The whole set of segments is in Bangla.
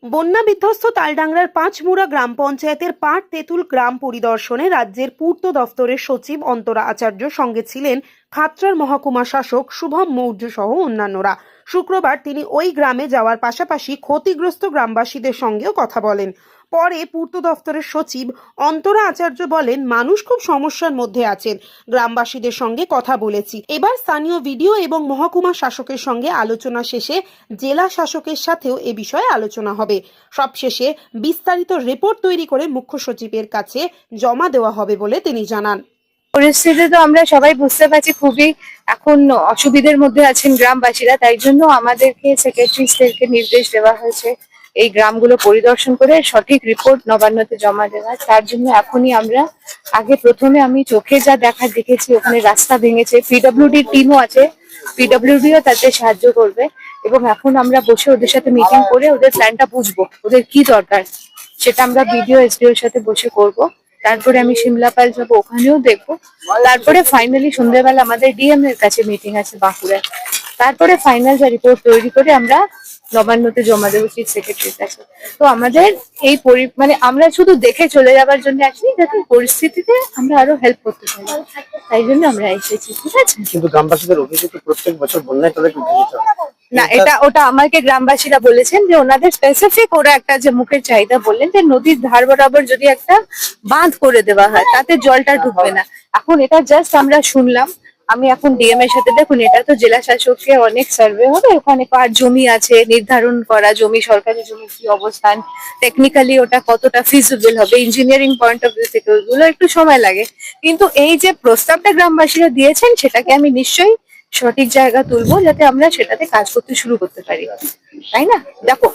বন্যা বিধ্বস্ত তালডাংরার পাঁচমুড়া গ্রাম পঞ্চায়েতের পাট তেঁতুল গ্রাম পরিদর্শনে রাজ্যের পূর্ত দফতরের সচিব অন্তরা আচার্য সঙ্গে ছিলেন খাতড়ার মহকুমা শাসক শুভম মৌর্য সহ অন্যান্যরা। শুক্রবার তিনি ওই গ্রামে যাওয়ার পাশাপাশি ক্ষতিগ্রস্ত গ্রামবাসীদের সঙ্গেও কথা বলেন। পরে পূর্ত দফতরের সচিব অন্তরা আচার্য বলেন, মানুষ খুব সমস্যার মধ্যে আছেন, গ্রামবাসীদের সঙ্গে কথা বলেছি। এবার স্থানীয় ভিডিও এবং মহকুমা শাসকের সঙ্গে আলোচনা শেষে জেলা শাসকের সাথেও এ বিষয়ে আলোচনা হবে। সবশেষে বিস্তারিত রিপোর্ট তৈরি করে মুখ্য সচিবের কাছে জমা দেওয়া হবে বলে তিনি জানান। পরিস্থিতি তো আমরা সবাই বুঝতে পারছি, খুবই এখন অসুবিধার মধ্যে আছেন গ্রামবাসীরা। তাই জন্য আমাদেরকে সেক্রেটারিদেরকে নির্দেশ দেওয়া হয়েছে এই গ্রামগুলো পরিদর্শন করে সঠিক রিপোর্ট নবান্নতে জমা দেওয়া। তার জন্য এখনই আমরা প্রথমে আমি চোখে যা দেখেছি, ওখানে রাস্তা ভেঙেছে, পিডব্লিউডি টিমও আছে, পিডব্লিউডিও তাতে সাহায্য করবে। এবং এখন আমরা বসে ওদের সাথে মিটিং করে ওদের প্ল্যানটা বুঝবো, ওদের কি দরকার সেটা আমরা বিডিও এসডিওর সাথে বসে করব। তারপরে আমি সিমলাপাল যাবো, ওখানেও দেখবো। তারপরে ফাইনালি সন্ধ্যাবেলা আমাদের ডিএম এর কাছে মিটিং আছে বাঁকুড়ায়। তারপরে ফাইনাল যা রিপোর্ট তৈরি করে আমরা নবান্নতে জমা দেবো চিফ সেক্রেটারির কাছে। তো আমাদের এই মানে আমরা শুধু দেখে চলে যাবার জন্য আসি, যাতে পরিস্থিতিতে আমরা আরো হেল্প করতে পারি, তাই জন্য আমরা এসেছি। ঠিক আছে, কিন্তু গ্রামবাসীদের অভিযোগ প্রত্যেক বছর বন্যায় তাদের না, ওটা আমাকে গ্রামবাসীরা বলেছেন যে ওনাদের স্পেসিফিক ওরা একটা যে মুখের চাহিদা বললেন যে নদীর ধার বরাবর যদি একটা বাঁধ করে দেওয়া হয় তাতে জলটা ঢুকবে না। এখন এটা জাস্ট আমরা শুনলাম। আমি এখন ডিএম এর সাথে, দেখুন এটা তো জেলা শাসককে অনেক সার্ভে হবে, ওখানে কার জমি আছে নির্ধারণ করা, জমি সরকারি জমি কি অবস্থান, টেকনিক্যালি ওটা কতটা ফিজিবল হবে, ইঞ্জিনিয়ারিং পয়েন্ট অফ ভিউ থেকে ওগুলো একটু সময় লাগে। কিন্তু এই যে প্রস্তাবটা গ্রামবাসীরা দিয়েছেন সেটাকে আমি নিশ্চয়ই সঠিক জায়গা তুলবো, যাতে আমরা সেটাতে কাজ করতে শুরু করতে পারি। তাই না? দেখো,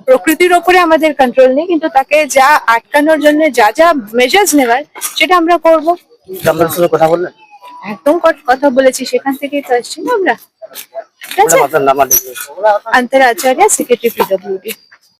প্রকৃতির ওপরে আমাদের কন্ট্রোল নেই, কিন্তু তাকে যা আটকানোর জন্য যা যা মেজার্স নেওয়ার সেটা আমরা করবো। কথা বললেন? একদম কথা বলেছি, সেখান থেকেই তো আসছি না আমরা। ঠিক আছে, অন্তরা আচার্য, সেক্রেটারি পিডব্লিউডি।